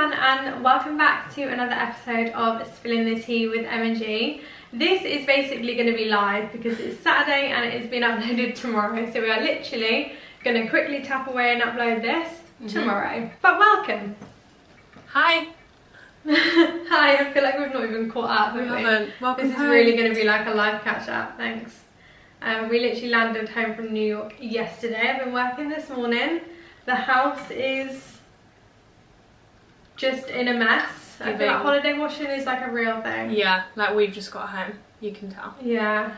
everyone and welcome back to another episode of Spilling the Tea with M&G. This is basically going to be live because it's Saturday and it has been uploaded tomorrow, so we are literally going to quickly tap away and upload this tomorrow. But welcome! Hi! Hi, I feel like we've not even caught up. We haven't. Welcome This is home. really going to be like a live catch up, thanks. We literally landed home from New York yesterday. I've been working this morning. The house is just in a mess. I feel like holiday washing is like a real thing. Yeah, like we've just got home, you can tell. Yeah.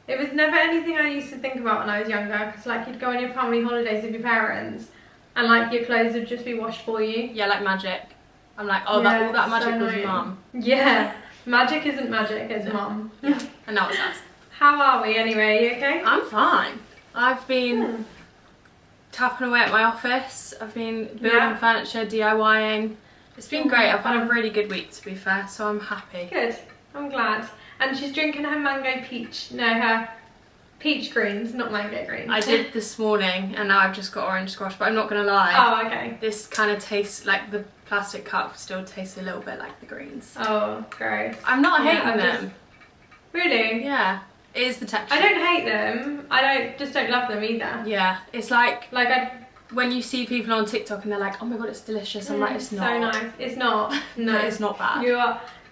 It was never anything I used to think about when I was younger, because like you'd go on your family holidays with your parents and like your clothes would just be washed for you. Yeah, like magic. I'm like, oh, yeah, all that magic so was mum. Yeah, magic isn't magic, it's mum. Yeah, and now it's us. How are we anyway? Are you okay? I'm fine. I've been tapping away at my office. I've been building furniture, DIYing. It's been great. I've had a really good week, to be fair, so I'm happy. Good. I'm glad. And she's drinking her her peach greens, not mango greens. I did this morning, and now I've just got orange squash, but I'm not going to lie. Oh, okay. This kind of tastes like the plastic cup still tastes a little bit like the greens. Oh, gross. I'm not hating them. Really? Yeah. It is the texture. I don't hate them. I just don't love them either. Yeah. It's like when you see people on TikTok and they're like, oh my god, it's delicious. I'm like, it's not. So nice. It's not. No. It's not bad.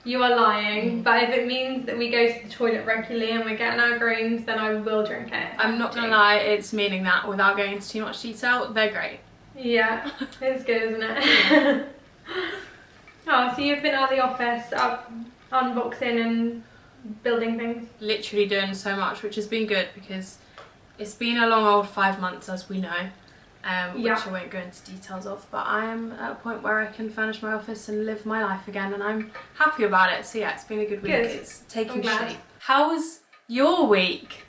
You are lying. But if it means that we go to the toilet regularly and we're getting our greens, then I will drink it. I'm not gonna lie, it's meaning that without going into too much detail, they're great. Yeah, it's good, isn't it? Oh, so you've been out of the office, unboxing and building things? Literally doing so much, which has been good because it's been a long old 5 months, as we know. Which I won't go into details of, but I am at a point where I can furnish my office and live my life again, and I'm happy about it. So yeah, it's been a good week. Good. It's taking shape. How was your week?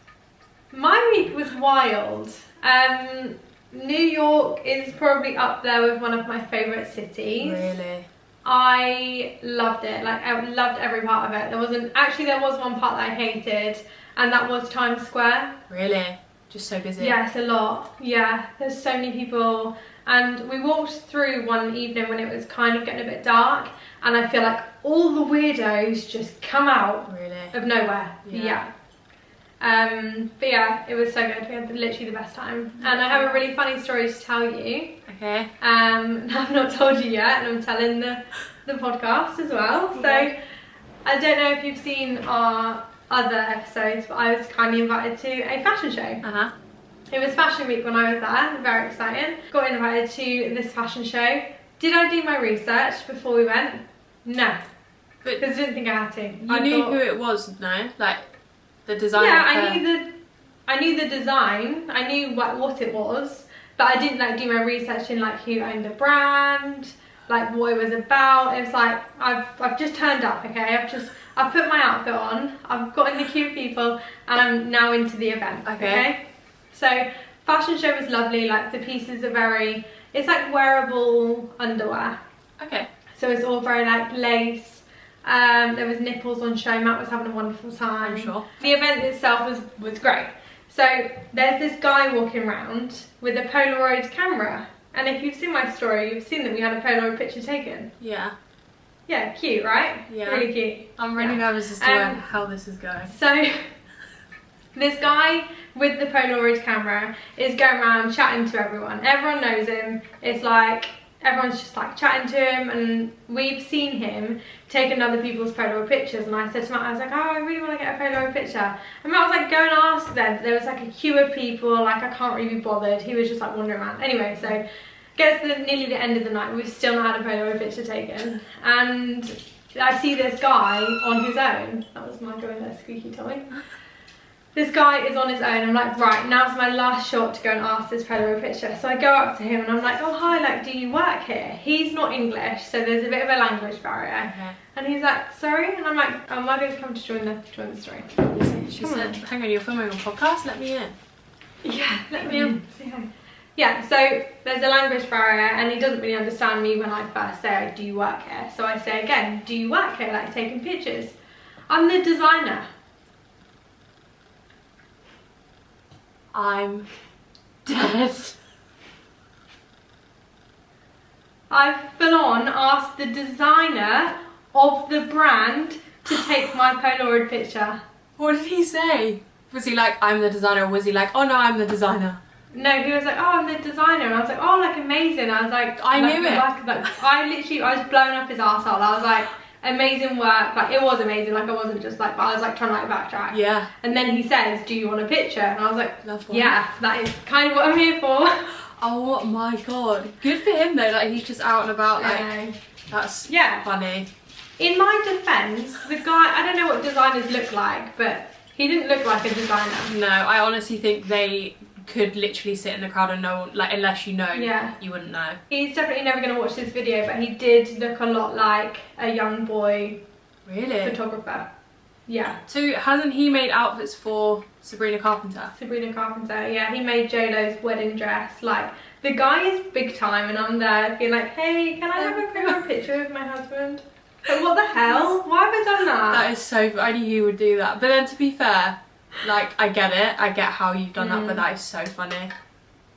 My week was wild. New York is probably up there with one of my favourite cities. Really? I loved it. Like, I loved every part of it. There was one part that I hated, and that was Times Square. Really? Just so busy. Yeah, it's a lot. Yeah, there's so many people, and we walked through one evening when it was kind of getting a bit dark, and I feel like all the weirdos just come out of nowhere. Yeah. But yeah, it was so good. We had literally the best time, and I have a really funny story to tell you. Okay. I've not told you yet, and I'm telling the podcast as well. Okay. So I don't know if you've seen our other episodes, but I was kindly invited to a fashion show. It was fashion week when I was there, very exciting. Got invited to this fashion show. Did I do my research before we went? No, because I didn't think I had to. You knew who it was, no? Like the designer? Yeah, I knew the design. I knew what it was, but I didn't like do my research in like who owned the brand, like what it was about. It was like I've just turned up, okay? I've put my outfit on, I've got in the queue of people, and I'm now into the event, okay? So, fashion show was lovely, like the pieces are it's like wearable underwear. Okay. So it's all very like lace, there was nipples on show, Matt was having a wonderful time. I'm sure. The event itself was great. So, there's this guy walking around with a Polaroid camera, and if you've seen my story, you've seen that we had a Polaroid picture taken. Yeah. Yeah, cute, right? Yeah. Really cute. I'm really nervous as to how this is going. So, this guy with the Polaroid camera is going around chatting to everyone. Everyone knows him. It's like, everyone's just like chatting to him, and we've seen him taking other people's Polaroid pictures, and I said to Matt, I was like, oh, I really want to get a Polaroid picture. And Matt was like, go and ask them. There was like a queue of people, like I can't really be bothered. He was just like wandering around. Anyway, so gets to nearly the end of the night, we've still not had a Polaroid picture taken, and I see this guy on his own. That was my going there squeaky toy. This guy is on his own. I'm like, right, now's my last shot to go and ask this Polaroid picture. So I go up to him and I'm like, oh hi, like, do you work here? He's not English, so there's a bit of a language barrier. And he's like, sorry? And I'm like, oh, am I going to come to join the story? She said, hang on, you're filming a podcast? Let me in. Yeah, let me in. Say hi. Yeah, so there's a language barrier, and he doesn't really understand me when I first say, do you work here? So I say again, do you work here, like taking pictures? I'm the designer. I'm dead. I've full on asked asked the designer of the brand to take my Polaroid picture. What did he say? Was he like, I'm the designer, or was he like, oh no, I'm the designer? No, he was like, oh, I'm the designer, and I was like, oh, like amazing. I was like, I knew it. I was blowing up his arsehole. I was like, amazing work. Like, it was amazing. Like, I wasn't just like, but I was like trying to like backtrack. Yeah. And then he says, do you want a picture? And I was like, Lovely. yeah, that is kind of what I'm here for. Oh my god. Good for him though, like he's just out and about, like, that's funny. In my defence, the guy, I don't know what designers look like, but he didn't look like a designer. No, I honestly think they could literally sit in the crowd and know, like, unless you know, you wouldn't know. He's definitely never going to watch this video, but he did look a lot like a young boy photographer. Yeah. So hasn't he made outfits for Sabrina Carpenter? Sabrina Carpenter, yeah. He made JLo's wedding dress. Like, the guy is big time, and I'm there being like, hey, can I have a Polaroid picture with my husband? But what the hell? Why have I done that? That is so, I knew you would do that. But then to be fair, like, I get it. I get how you've done that, but that is so funny.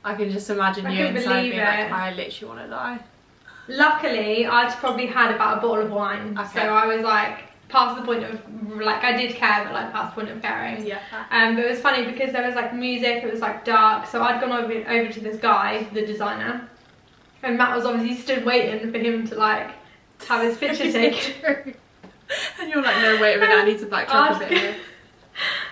I can just imagine you inside being like, I literally want to die. Luckily, I'd probably had about a bottle of wine. Okay. So I was like, past the point of, like, I did care, but like past the point of caring. Yeah. But it was funny because there was like music, it was like dark. So I'd gone over to this guy, the designer. And Matt was obviously stood waiting for him to like, have his picture taken. And you're like, no, wait a minute, I need to backtrack a bit here.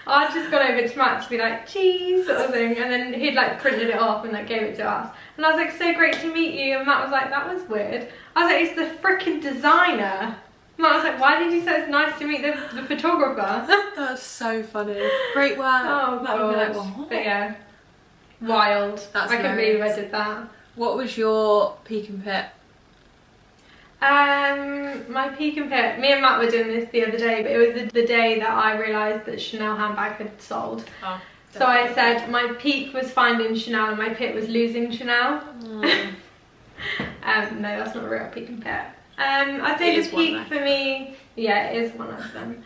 I'd just gone over to Matt to be like, cheese, sort of thing, and then he'd like printed it off and like gave it to us. And I was like, so great to meet you, and Matt was like, that was weird. I was like, it's the freaking designer. Matt was like, why did you say it's nice to meet the photographer? That's so funny. Great work. Oh, God. Like, what? But yeah, wild. That's I couldn't believe I did that. What was your peak and pit? My peak and pit, me and Matt were doing this the other day, but it was the day that I realised that Chanel handbag had sold. Oh, so I said my peak was finding Chanel and my pit was losing Chanel. No, that's not a real peak and pit. I'd say the peak for me, yeah, it is one of them.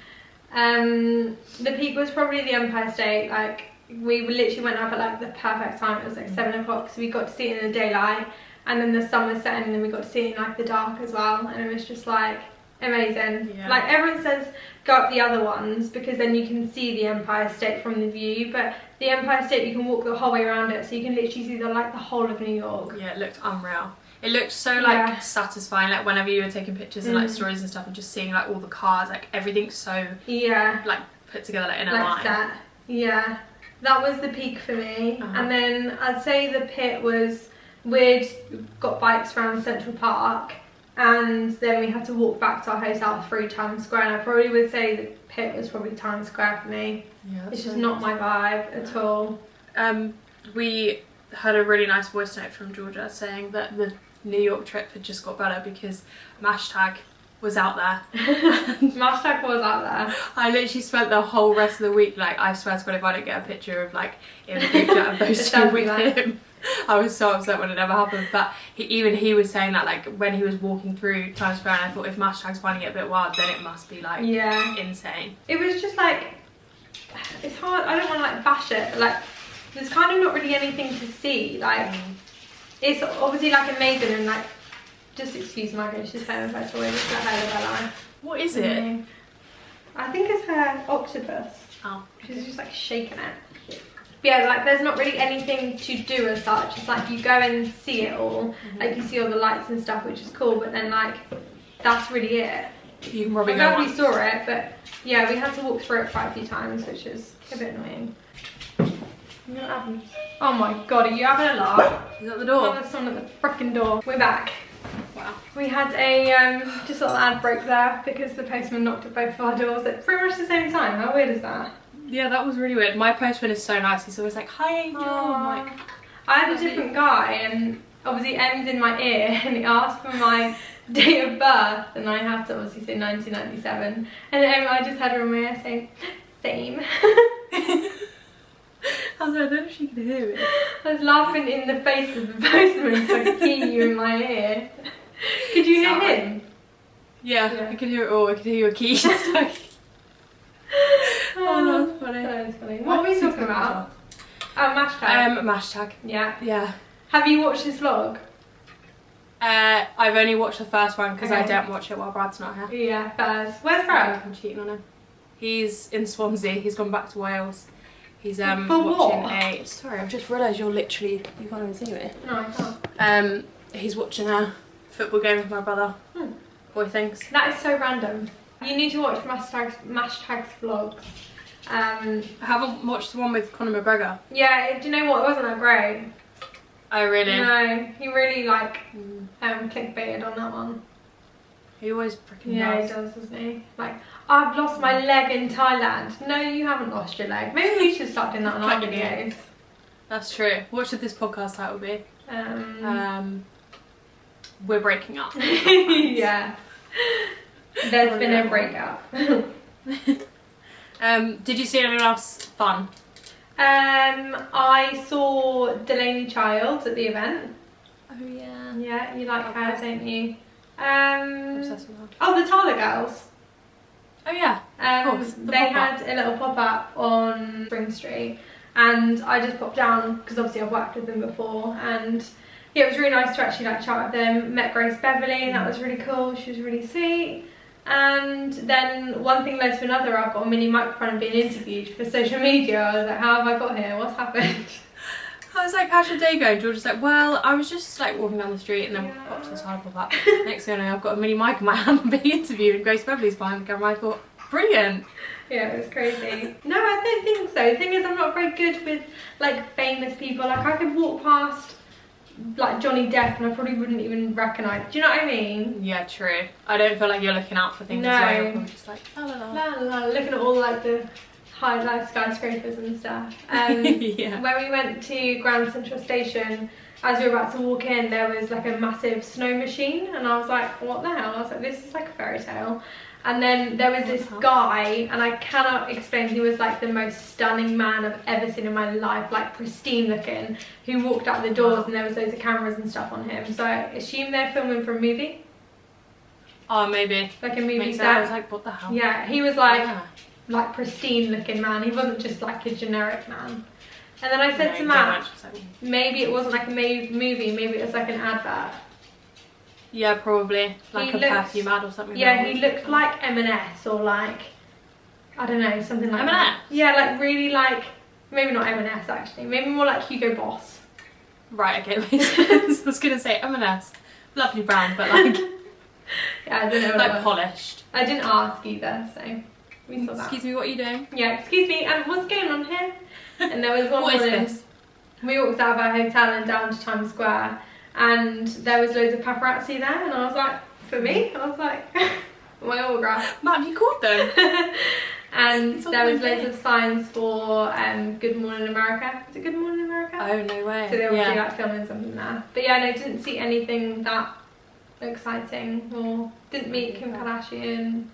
The peak was probably the Empire State. Like, we literally went up at like the perfect time. It was like 7 o'clock, so we got to see it in the daylight. And then the sun was setting and then we got to see it in like the dark as well, and it was just like amazing. Like, everyone says go up the other ones because then you can see the Empire State from the view, but the Empire State you can walk the whole way around it, so you can literally see the whole of New York. Yeah, it looked unreal. It looked so like satisfying, like whenever you were taking pictures and like stories and stuff and just seeing like all the cars, like everything's so like put together like in a line. Set. Yeah, that was the peak for me. And then I'd say the pit was, we'd got bikes around Central Park and then we had to walk back to our hotel through Times Square, and I probably would say the pit was probably Times Square for me. Yeah, it's just not my vibe at all. We had a really nice voice note from Georgia saying that the New York trip had just got better because Mashtag was out there. Mashtag was out there. I literally spent the whole rest of the week, like, I swear to God, if I don't get a picture of like in the group chat of those two with him, I was so upset when it never happened. But even he was saying that, like, when he was walking through Times Square, and I thought if Mashtag's finding it a bit wild, then it must be like insane. It was just like, it's hard, I don't want to like bash it, like there's kind of not really anything to see. Like, it's obviously like amazing, and like, just excuse Margaret, she's playing with her toy, just let her live her life. What is it? I think it's her octopus. Oh. She's just like shaking it. But yeah, like there's not really anything to do as such. It's like you go and see it all. Like you see all the lights and stuff, which is cool, but then like, that's really it. You can probably go once. We saw it, but yeah, we had to walk through it quite a few times, which is a bit annoying. Oh my God, are you having a laugh? Is that the door? Oh, there's someone at the frickin' door. We're back. Wow. We had a just a little ad break there because the postman knocked at both of our doors at pretty much the same time. How weird is that? Yeah, that was really weird. My postman is so nice. He's always like, hi Angel. I'm like, I had a different guy, and obviously M's in my ear, and he asked for my date of birth, and I had to obviously say 1997, and then I just had her in my ear saying, same. I was like, I don't know if she could hear it. I was laughing in the face of the postman so I could hear you in my ear. Could you hear him? Yeah, I could hear it all. I could hear your keys. Oh, that's funny. That is funny. What were we talking about? Oh, Mashtag. Mashtag. Yeah. Yeah. Have you watched this vlog? I've only watched the first one because I Okay. don't watch it while Brad's not here. Yeah, Faz. Where's Brad? I'm cheating on him. He's in Swansea. He's gone back to Wales. He's For watching what? a. Sorry, I've just realised you can't even see me. No, I can't. He's watching a football game with my brother. Boy things. That is so random. You need to watch Mashtags vlogs. I haven't watched the one with Conor McGregor. Yeah, do you know what? It wasn't that great. Oh really? No, he really clickbaited on that one. He always freaking Yeah, does. he does, doesn't he? Like, I've lost my leg in Thailand. No, you haven't lost your leg. Maybe we should start doing that on our videos. That's true. What should this podcast title be? We're breaking up. Yeah. There's been a breakup. Did you see anyone else fun? I saw Delaney Childs at the event. Oh yeah. Yeah, you like her, don't you? Obsessed with her. Oh, the Tyler girls. Oh yeah, of course. The They pop-up. had a little pop-up on Spring Street, and I just popped down because obviously I've worked with them before, and yeah, it was really nice to actually like chat with them. Met Grace Beverly, and that was really cool. She was really sweet. And then one thing led to another. I've got a mini microphone being interviewed for social media. I was like, how have I got here? What's happened? I was like, how's your day going? George was like, well, I was just like walking down the street and then got to the side pop up. Next thing I know, I've got a mini mic in my hand being interviewed and Grace Beverly's behind the camera. I thought, brilliant. Yeah, it was crazy. No, I don't think so. The thing is, I'm not very good with like famous people. Like I could walk past like Johnny Depp and I probably wouldn't even recognise. Do you know what I mean? Yeah, true. I don't feel like you're looking out for things No. as well. You're probably just like, la la la. La, la, la, looking at all like the high like skyscrapers and stuff. Yeah. When we went to Grand Central Station, as we were about to walk in, there was like a massive snow machine, and I was like, what the hell? I was like, this is like a fairy tale. And then there was this guy, and I cannot explain, he was like the most stunning man I've ever seen in my life, like pristine looking, who walked out the doors and there was loads of cameras and stuff on him. So I assume they're filming for a movie. Oh, maybe. Like a movie Makes set. sense. I was like, what the hell? Yeah, he was like, Yeah. like pristine looking man. He wasn't just like a generic man. And then I said to No, Matt, just like, maybe it wasn't like a movie, maybe it was like an advert. yeah, probably. Like He a looks- perfume ad or something. Yeah, he looked like M&S or like, I don't know, something like that. M&S? Yeah, like really like, maybe not M&S actually, maybe more like Hugo Boss. Right, okay, makes sense. I was going to say M&S. Lovely brand, but like, Yeah, I don't know what it like was. polished. I didn't ask either, so we saw that. Excuse me, what are you doing? Yeah, excuse me, what's going on here? And there was one What is morning, this? we walked out of our hotel and down to Times Square, and there was loads of paparazzi there, and I was like, for me? I was like, my autograph. Matt, you called them. And It's all there was my loads day. of signs for Good Morning America. Is it Good Morning America? Oh, no way. So they were yeah. like filming something there. But yeah, no, didn't see anything that exciting, or didn't meet Kim Kardashian.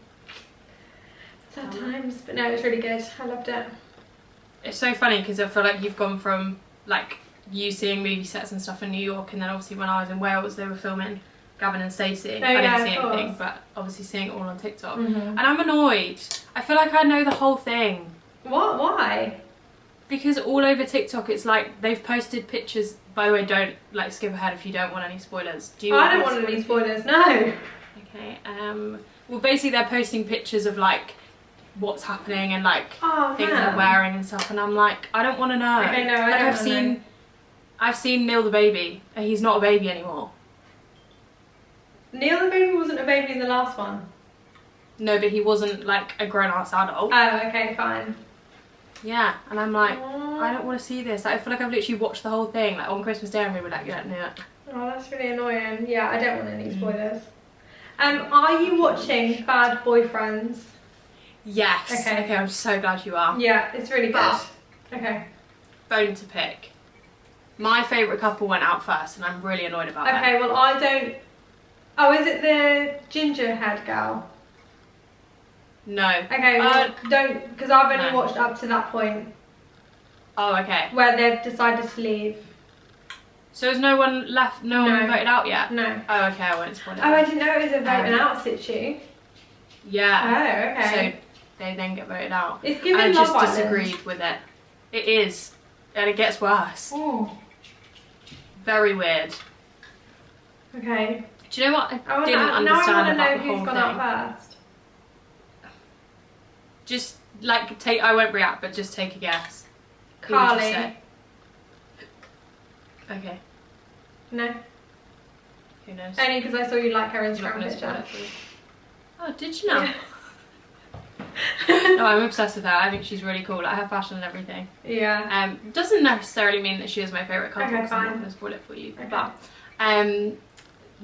Sad times, but no, it was really good. I loved it. It's so funny because I feel like you've gone from like you seeing movie sets and stuff in New York, and then obviously when I was in Wales they were filming Gavin and Stacey. I yeah, didn't see of anything, course. but obviously seeing it all on TikTok. Mhm. And I'm annoyed. I feel like I know the whole thing. What? Why? Because all over TikTok it's like they've posted pictures. By the way, don't like skip ahead if you don't want any spoilers. Do you? I don't want any spoilers. No. Okay. Well, basically they're posting pictures of like what's happening and like Oh, things man. they're wearing and stuff, and I'm like, I don't want to know. Okay, no, I like, don't I've wanna know. I've seen Neil the baby, and he's not a baby anymore. Neil the baby wasn't a baby in the last one. No, but he wasn't like a grown-ass adult. Oh, okay, fine. Yeah, and I'm like, Oh. I don't want to see this. Like, I feel like I've literally watched the whole thing. Like on Christmas Day, I'm gonna be like, yeah, no. Oh, that's really annoying. Yeah, I don't want any spoilers. Are you watching Bad Boyfriends? Yes. Okay. I'm so glad you are. Yeah, it's really good. But- Okay. Bone to pick. My favourite couple went out first, and I'm really annoyed about that. Okay, well I don't... Oh, is it the ginger head girl? No. Okay, well don't... Because I've only no. watched up to that point Oh, okay. where they've decided to leave. So has no one left? No one No. voted out yet? No. Oh, okay. I won't spoil it. Oh, I didn't know it was a voting Um, out situ. Yeah. Oh, okay. So they then get voted out. It's giving I Love just Island. disagreed with it. It is, and it gets worse. Oh. Very weird. Okay. Do you know what I didn't understand about the whole thing? Now I want to know who's gone out first. Just like I won't react, but just take a guess. Carly. Okay. No. Who knows? Only because I saw you like her Instagram picture. Oh, did you know? Yeah. No, I'm obsessed with her. I think she's really cool. Like her fashion and everything. Yeah. Doesn't necessarily mean that she is my favourite couple. Okay, fine. I'm not going to spoil it for you. Okay. But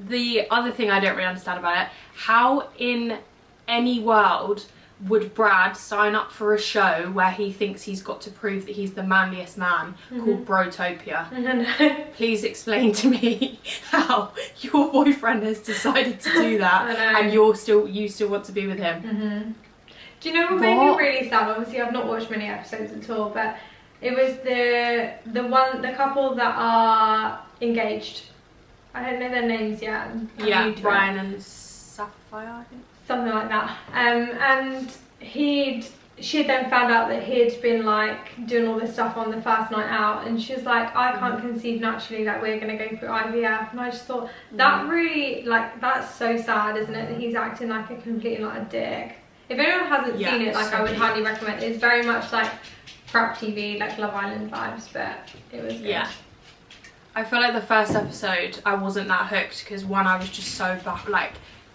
the other thing I don't really understand about it, how in any world would Brad sign up for a show where he thinks he's got to prove that he's the manliest man called Brotopia? No. Please explain to me how your boyfriend has decided to do that and you still want to be with him. Do you know what made me really sad? Obviously I've not watched many episodes at all, but it was the couple that are engaged. I don't know their names yet. Yeah, Brian and Sapphire, I think. Something like that. And she had then found out that he'd been like doing all this stuff on the first night out, and she was like, I can't conceive naturally, like we're gonna go through IVF. And I just thought that really, like, that's so sad, isn't it, that he's acting like a completely like a dick. If anyone hasn't seen it, like I would highly recommend it. It's very much like crap TV, like Love Island vibes, but it was good. Yeah. I feel like the first episode I wasn't that hooked because one, I was just so bad, like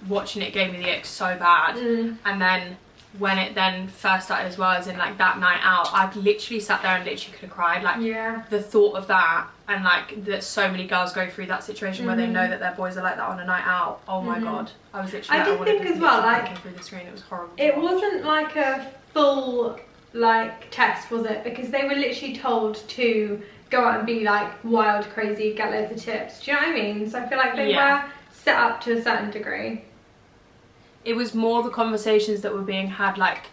watching it gave me the ick so bad, and then when it then first started as well, as in like that night out, I literally sat there and literally could have cried. Like the thought of that, and like that so many girls go through that situation where they know that their boys are like that on a night out. Oh my god, I was literally. I did think as well, like through the screen, it was horrible. It wasn't like a full like test, was it? Because they were literally told to go out and be like wild, crazy, get loads of tips. Do you know what I mean? So I feel like they were set up to a certain degree. It was more the conversations that were being had like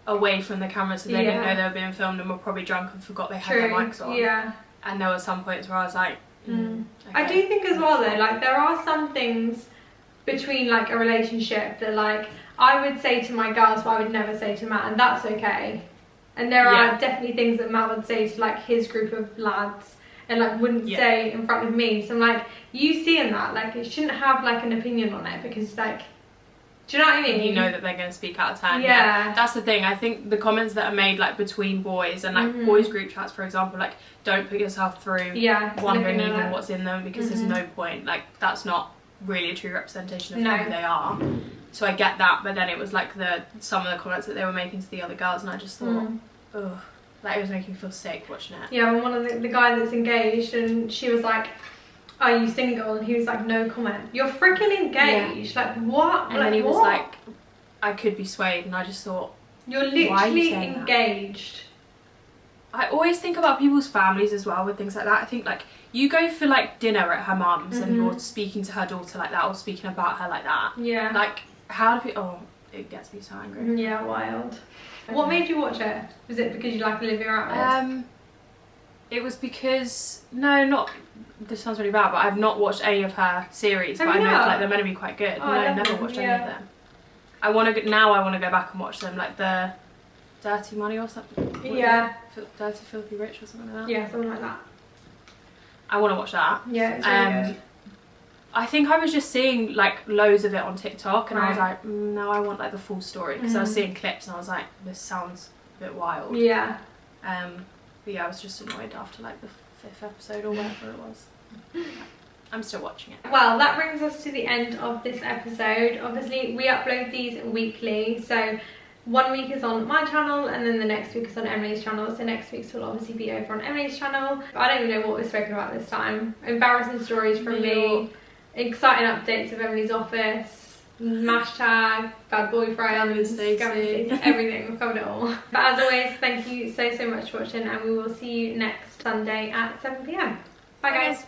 away from the camera, so they didn't know they were being filmed and were probably drunk and forgot they had their mics on. Yeah. And there were some points where I was like, okay. I do think as well though, like there are some things between like a relationship that like I would say to my girls but I would never say to Matt, and that's okay. And there are definitely things that Matt would say to like his group of lads and like wouldn't say in front of me. So I'm like, you seeing that, like it shouldn't have like an opinion on it, because like, do you know what I mean? You know that they're going to speak out of turn. Yeah. That's the thing. I think the comments that are made like between boys and like boys group chats, for example, like don't put yourself through wondering even what's in them, because there's no point. Like that's not really a true representation of who they are. So I get that, but then it was like some of the comments that they were making to the other girls, and I just thought, ugh, like it was making me feel sick watching it. Yeah, and one of the guy that's engaged, and she was like, are you single? And he was like, no comment. You're freaking engaged. Like what? And then he was like, I could be swayed, and I just thought, you're literally engaged. I always think about people's families as well with things like that. I think like you go for like dinner at her mum's and you're speaking to her daughter like that, or speaking about her like that. Yeah. Like how do people? Oh, it gets me so angry. Yeah, wild. What made you watch it? Was it because you like Olivia Atwood? It was because this sounds really bad, but I've not watched any of her series, but I know like they're meant to be quite good. Oh, no, I've never watched any of them. I want to go back and watch them, like the Dirty Money or something. Dirty Filthy Rich or something like that. Yeah, something like that. I want to watch that. Yeah, it's really good. I think I was just seeing like loads of it on TikTok, and I was like, no, I want like the full story, because I was seeing clips and I was like, this sounds a bit wild. Yeah. But yeah, I was just annoyed after like the 5th episode or whatever it was. I'm still watching it. Well, that brings us to the end of this episode. Obviously, we upload these weekly, so one week is on my channel and then the next week is on Emily's channel. So next week's will obviously be over on Emily's channel. I don't even know what we're spoken about this time. Embarrassing stories from me, exciting updates of Emily's office, hashtag bad boyfriend, everything. We've covered it all. But as always, thank you so much for watching, and we will see you next Sunday at 7 PM. Bye guys.